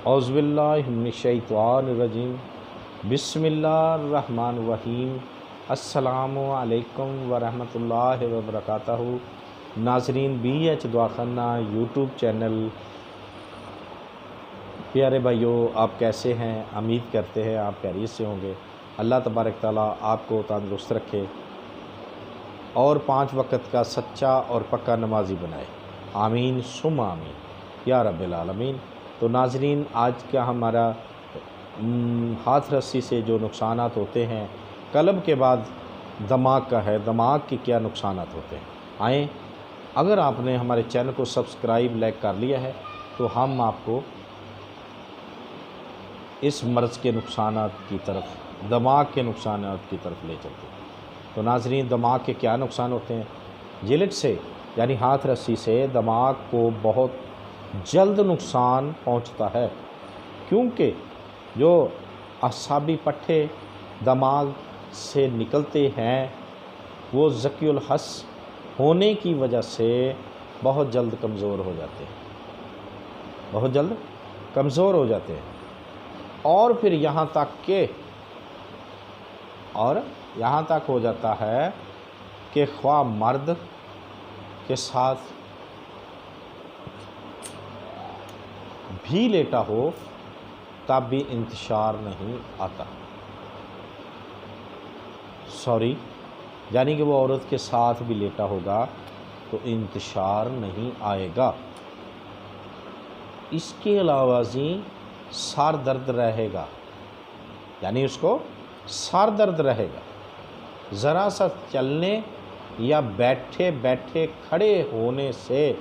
اعوذ باللہ من الشیطان الرجیم بسم اللہ الرحمن الرحیم السلام علیکم ورحمۃ اللہ وبرکاتہ۔ ناظرین بی ایچ دعاخانہ یوٹیوب چینل، پیارے بھائیوں، آپ کیسے ہیں؟ امید کرتے ہیں آپ خیریت سے ہوں گے۔ اللہ تبارک تعالیٰ آپ کو تندرست رکھے اور 5 وقت کا سچا اور پکا نمازی بنائے، آمین ثم آمین یا رب العالمین۔ تو ناظرین، آج کا ہمارا ہاتھ رسی سے جو نقصانات ہوتے ہیں، قلب کے بعد دماغ کا ہے، دماغ کے کیا نقصانات ہوتے ہیں۔ آئیں، اگر آپ نے ہمارے چینل کو سبسکرائب لائک کر لیا ہے تو ہم آپ کو اس مرض کے نقصانات کی طرف، دماغ کے نقصانات کی طرف لے چلتے ہیں۔ تو ناظرین، دماغ کے کیا نقصان ہوتے ہیں؟ جلد سے یعنی ہاتھ رسی سے دماغ کو بہت جلد نقصان پہنچتا ہے، کیونکہ جو اعصابی پٹھے دماغ سے نکلتے ہیں وہ ذکی الحس ہونے کی وجہ سے بہت جلد کمزور ہو جاتے ہیں، بہت جلد کمزور ہو جاتے ہیں، اور پھر یہاں تک ہو جاتا ہے کہ خواہ مرد کے ساتھ بھی لیٹا ہو تب بھی انتشار نہیں آتا، یعنی کہ وہ عورت کے ساتھ بھی لیٹا ہوگا تو انتشار نہیں آئے گا۔ اس کے علاوہ سر درد رہے گا، یعنی اس کو سر درد رہے گا، ذرا سا چلنے یا بیٹھے بیٹھے کھڑے ہونے سے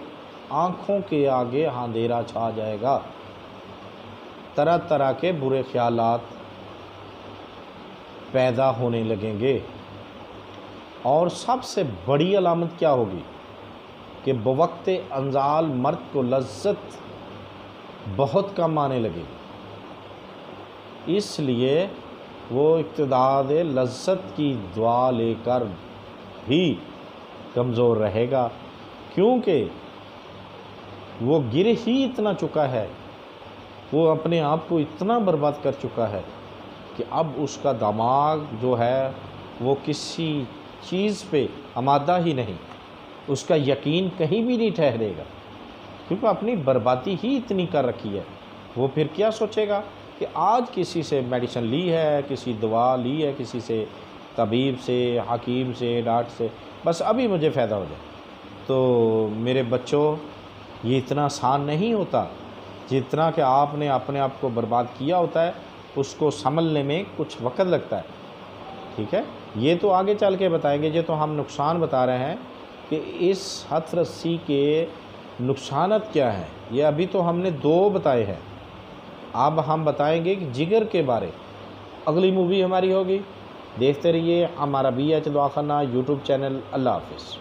آنکھوں کے آگے اندھیرا چھا جائے گا، طرح طرح کے برے خیالات پیدا ہونے لگیں گے، اور سب سے بڑی علامت کیا ہوگی کہ بوقت انزال مرد کو لذت بہت کم آنے لگے گی، اس لیے وہ ابتداد لذت کی دعا لے کر بھی کمزور رہے گا، کیونکہ وہ گر ہی اتنا چکا ہے، وہ اپنے آپ کو اتنا برباد کر چکا ہے کہ اب اس کا دماغ جو ہے وہ کسی چیز پہ آمادہ ہی نہیں، اس کا یقین کہیں بھی نہیں ٹھہرے گا، کیونکہ اپنی بربادی ہی اتنی کر رکھی ہے۔ وہ پھر کیا سوچے گا کہ آج کسی سے میڈیسن لی ہے، کسی دوا لی ہے، کسی سے طبیب سے، حکیم سے، ڈاکٹر سے، بس ابھی مجھے فائدہ ہو جائے۔ تو میرے بچوں، یہ اتنا آسان نہیں ہوتا جتنا کہ آپ نے اپنے آپ کو برباد کیا ہوتا ہے، اس کو سنبھلنے میں کچھ وقت لگتا ہے، ٹھیک ہے؟ یہ تو آگے چل کے بتائیں گے، یہ تو ہم نقصان بتا رہے ہیں کہ اس ہاتھ رسی کے نقصانات کیا ہیں، یہ ابھی تو ہم نے 2 بتائے ہیں، اب ہم بتائیں گے کہ جگر کے بارے۔ اگلی مووی ہماری ہوگی، دیکھتے رہیے ہمارا بی ایچ دعاخانہ یوٹیوب چینل۔ اللہ حافظ۔